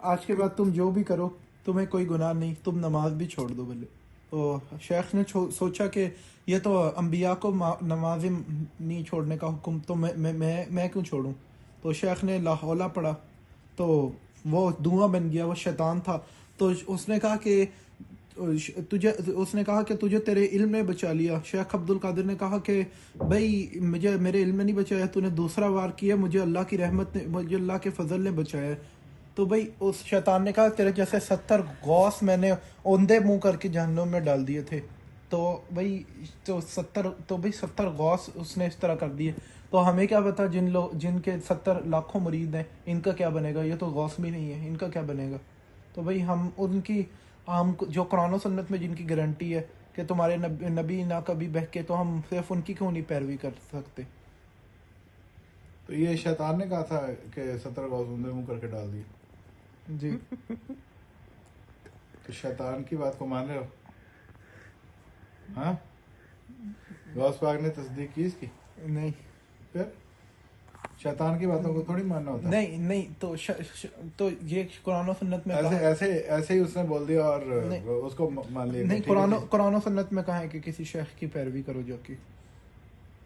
आज के बाद तुम जो भी करो तुम्हें कोई गुनाह नहीं, तुम नमाज भी छोड़ दो बोले। तो शेख ने सोचा कि ये तो अम्बिया को नमाज नहीं छोड़ने का हुक्म, तो मैं क्यों छोड़ूं। तो शेख ने लाहौला पढ़ा तो वो धुआं बन गया, वो शैतान था। तो उसने कहा कि तुझे तेरे इल्म ने बचा लिया। शेख अब्दुल कादिर ने कहा कि भाई मुझे मेरे इल्म ने नहीं बचाया, तूने दूसरा वार किया, मुझे अल्लाह की रहमत ने, मुझे अल्लाह के फजल ने बचाया। तो भाई उस शैतान ने कहा तेरे जैसे 70 गौस मैंने औंधे मुंह करके जहन्नुम में डाल दिए थे। तो भाई तो भाई 70 गौस उसने इस तरह कर दिए। तो हमें क्या पता जिनके 70 लाखों मुरीद हैं इनका क्या बनेगा। ये तो गौस भी नहीं है, इनका क्या बनेगा। तो भाई हम जो कुरान और सुन्नत में जिनकी गारंटी है कि तुम्हारे नबी ना कभी बहके, तो हम सिर्फ उनकी क्यों नहीं पैरवी कर सकते। तो ये शैतान ने कहा था कि 70 गौस उंधे मुंह करके डाल दिए। जी। तो शैतान की बात को मान रहे हो? हाँ, गौस पाक ने तस्दीक की इसकी? नहीं फिर शैतान की बातों को थोड़ी मानना होता है। नहीं नहीं तो ये कुरान और सुन्नत में ऐसे कहा, ऐसे ऐसे ही उसने बोल दिया और नहीं उसको मान लिया। नहीं, ठीक है जी। कुरान और सुन्नत में कहा है कि किसी शेख की पैरवी करो जो कि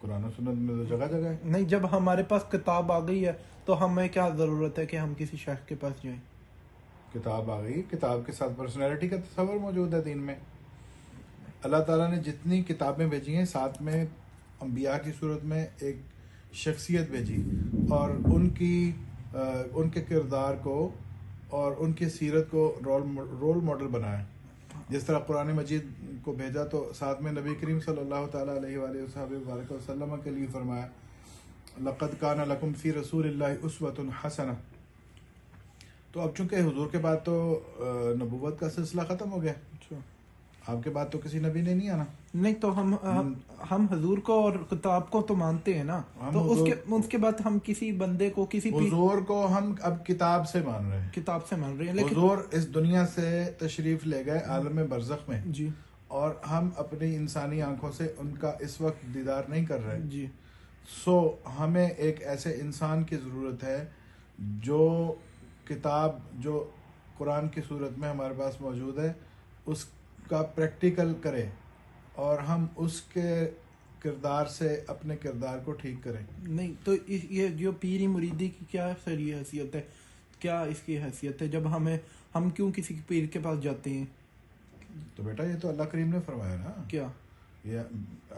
कुरान और सुन्नत में तो जगह जगह है। नहीं। जब हमारे पास किताब आ गई है तो हमें क्या जरूरत है कि हम किसी शेख के पास जाएं। किताब आ गई, किताब के साथ पर्सनैलिटी का तस्वर मौजूद है दीन में। अल्लाह ताला ने जितनी किताबें भेजी हैं साथ में अंबिया की सूरत में एक शख्सियत भेजी और उनके किरदार को और उनकी सीरत को रोल मॉडल बनाया। जिस तरह कुरान मजीद को भेजा तो साथ में नबी करीम सल्लल्लाहु ताला अलैहि वसल्लम के लिए फरमाया, लक़द कान लकुम फ़ी रसूलिल्लाहि उस्वतुन हसना। तो अब चूंकि हुजूर के बाद तो नबूवत का सिलसिला ख़त्म हो गया, अच्छा। आपके बाद तो किसी नबी ने नहीं आना। नहीं तो हम हजूर को और किताब को तो मानते हैं ना। हम तो हुजूर उसके बाद हम किसी बंदे को हुजूर को हम अब किताब से मान रहे हैं। किताब से मान रहे हैं, लेकिन हुजूर इस दुनिया से तशरीफ ले गए आलम बरज़ख में जी और हम अपनी इंसानी आंखों से उनका इस वक्त दीदार नहीं कर रहे। जी सो हमें एक ऐसे इंसान की ज़रूरत है जो किताब जो कुरान की सूरत में हमारे पास मौजूद है उसका प्रैक्टिकल करे और हम उसके किरदार से अपने किरदार को ठीक करें। नहीं तो ये जो पीरी मुरीदी की क्या सही हैसियत है, क्या इसकी हैसियत है जब हम क्यों किसी पीर के पास जाते हैं। तो बेटा ये तो अल्लाह करीम ने फरमाया ना, क्या या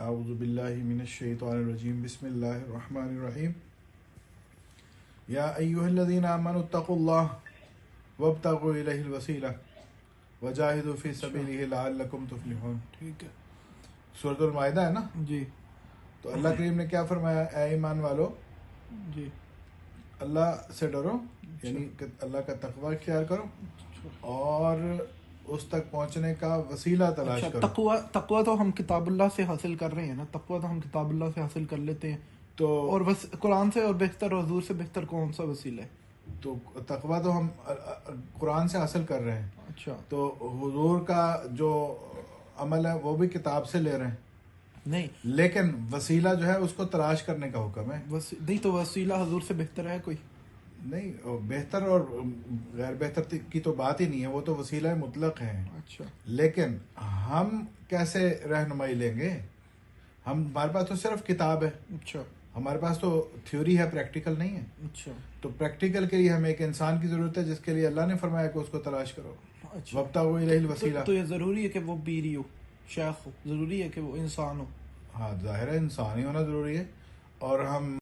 आऊज़ु बिल्लाहि मिनश शैतानिर रजीम बिस्मिल्लाहिर रहमानिर रहीम या अय्युहल्लज़ीना आमनुत्तक़ुल्लाह वब्तगू इलैहिल वसीला वजाहिदू फी सबीलिही लअल्लकुम तुफ्लिहून। ठीक है। सूरतुल माइदा है ना जी तो अल्लाह करीम ने क्या फरमाया, ए ईमान वालो जी अल्लाह से डरो, यानी कि अल्लाह का तकवा इख्तियार करो और उस तक पहुंचने का वसीला तलाश अच्छा। करो। तकवा तो हम किताबुल्लाह से हासिल कर रहे हैं ना, तकवा तो हम किताबुल्लाह से हासिल कर लेते हैं। तो और बस कुरान से और बेहतर हुजूर से बेहतर कौन सा वसीला है। तो तकवा तो हम कुरान से हासिल कर रहे हैं। अच्छा। तो हुजूर का जो अमल है वो भी किताब से ले रहे हैं, नहीं लेकिन वसीला जो है उसको तलाश करने का हुक्म है। नहीं तो वसीला हुजूर से बेहतर है कोई। नहीं, बेहतर और गैर बेहतर की तो बात ही नहीं है, वो तो वसीला मुतलक है। अच्छा। लेकिन हम कैसे रहनुमाई लेंगे, हमारे पास तो सिर्फ किताब है, अच्छा। हमारे पास तो थ्योरी है, प्रैक्टिकल नहीं है। अच्छा। तो प्रैक्टिकल के लिए हमें एक इंसान की जरूरत है जिसके लिए अल्लाह ने फरमाया कि उसको तलाश करो। अच्छा। वब्तागू इलैहिल वसीला। तो ये जरूरी है कि वो पीरी हो, शेख हो, जरूरी है कि वो इंसान हो। हाँ, जाहिर है इंसान ही होना जरूरी है। और हम